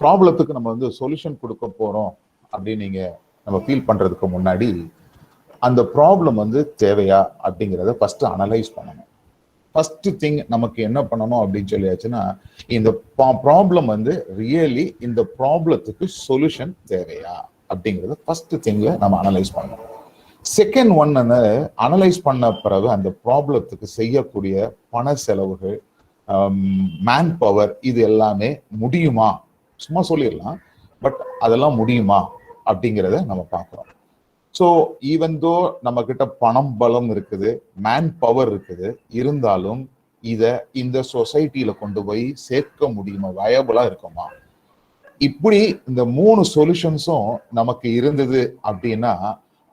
ப்ராப்ளத்துக்கு நம்ம வந்து சொல்யூஷன் கொடுக்க போறோம் அப்படின்னு நீங்க நம்ம ஃபீல் பண்றதுக்கு முன்னாடி அந்த ப்ராப்ளம் வந்து தேவையா அப்படிங்கிறத ஃபர்ஸ்ட் அனலைஸ் பண்ணணும். ஃபர்ஸ்ட் திங் நமக்கு என்ன பண்ணணும் அப்படின்னு சொல்லியாச்சுன்னா, இந்த ப்ராப்ளம் வந்து ரியலி இந்த ப்ராப்ளத்துக்கு சொல்யூஷன் தேவையா அப்படிங்கிறத ஃபர்ஸ்ட் திங்ல நம்ம அனலைஸ் பண்ணணும். செகண்ட் ஒன் வந்து அனலைஸ் பண்ண பிறகு அந்த ப்ராப்ளத்துக்கு செய்யக்கூடிய பண செலவுகள், மேன் பவர், இது எல்லாமே முடியுமா, சும்மா சொல்லிடலாம், பட் அதெல்லாம் முடியுமா அப்படிங்கிறத நம்ம பார்க்குறோம். ஸோ ஈவன் தோ நம்ம கிட்ட பணம் பலம் இருக்குது, மேன் பவர் இருக்குது, இருந்தாலும் இதை இந்த சொசைட்டியில கொண்டு போய் சேர்க்க முடியுமா, வயபிளா இருக்குமா? இப்படி இந்த 3 சொல்யூஷன்ஸும் நமக்கு இருந்தது அப்படின்னா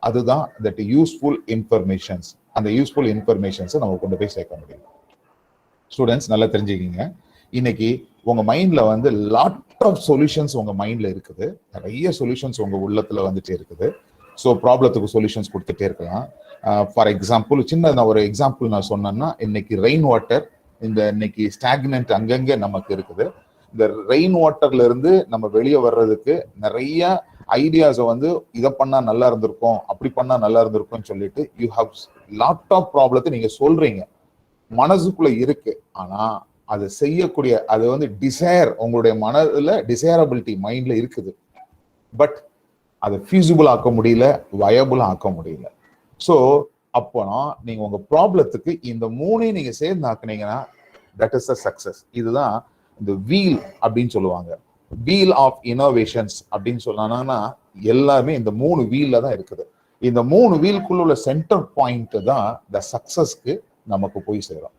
அதுதான் தட் யூஸ்ஃபுல் இன்ஃபர்மேஷன்ஸ். அந்த யூஸ்ஃபுல் இன்ஃபர்மேஷன்ஸை நம்ம கொண்டு போய் சேர்க்க முடியும். ஸ்டூடெண்ட்ஸ் நல்லா தெரிஞ்சுக்கிங்க, இன்னைக்கு உங்க மைண்ட்ல வந்து லாட் ஆஃப் சொல்யூஷன்ஸ் உங்க மைண்ட்ல இருக்குது, நிறைய சொல்யூஷன்ஸ் உங்க உள்ளத்துல வந்துட்டே இருக்குது. ஸோ ப்ராப்ளத்துக்கு சொல்யூஷன்ஸ் கொடுத்துட்டே இருக்கலாம். ஃபார் எக்ஸாம்பிள், சின்ன ஒரு எக்ஸாம்பிள் நான் சொன்னேன்னா, இன்னைக்கு ரெயின் வாட்டர், இன்னைக்கு ஸ்டாக்னன்ட் அங்கங்க நமக்கு இருக்குது. இந்த ரெயின் வாட்டர்ல இருந்து நம்ம வெளியே வர்றதுக்கு நிறைய ஐடியாஸை வந்து இதை பண்ணா நல்லா இருந்திருக்கும், அப்படி பண்ணா நல்லா இருந்திருக்கும்னு சொல்லிட்டு யூ ஹவ் லாட் ஆஃப் ப்ராப்ளத்தை நீங்க சொல்றீங்க, மனசுக்குள்ள இருக்கு. ஆனா அதை செய்யக்கூடிய, அது வந்து டிசைர், உங்களுடைய மனதுல டிசைரபிலிட்டி மைண்ட்ல இருக்குது, பட் அதை ஃபியூசிபிள் ஆக்க முடியல, வயபிள் ஆக்க முடியல. ஸோ அப்போனா நீங்க உங்க ப்ராப்ளத்துக்கு இந்த 3ஐயும் நீங்க சேர்ந்து ஆக்குனீங்கன்னா தட் இஸ் அ சக்சஸ். இதுதான் இந்த வீல் அப்படின்னு சொல்லுவாங்க, வீல் ஆஃப் இனோவேஷன்ஸ் அப்படின்னு சொன்னாங்கன்னா எல்லாமே இந்த 3 வீல்ல தான் இருக்குது. இந்த 3 வீல்குள்ள உள்ள சென்டர் பாயிண்ட் தான் இந்த சக்சஸ்க்கு நமக்கு போய் சேரும்.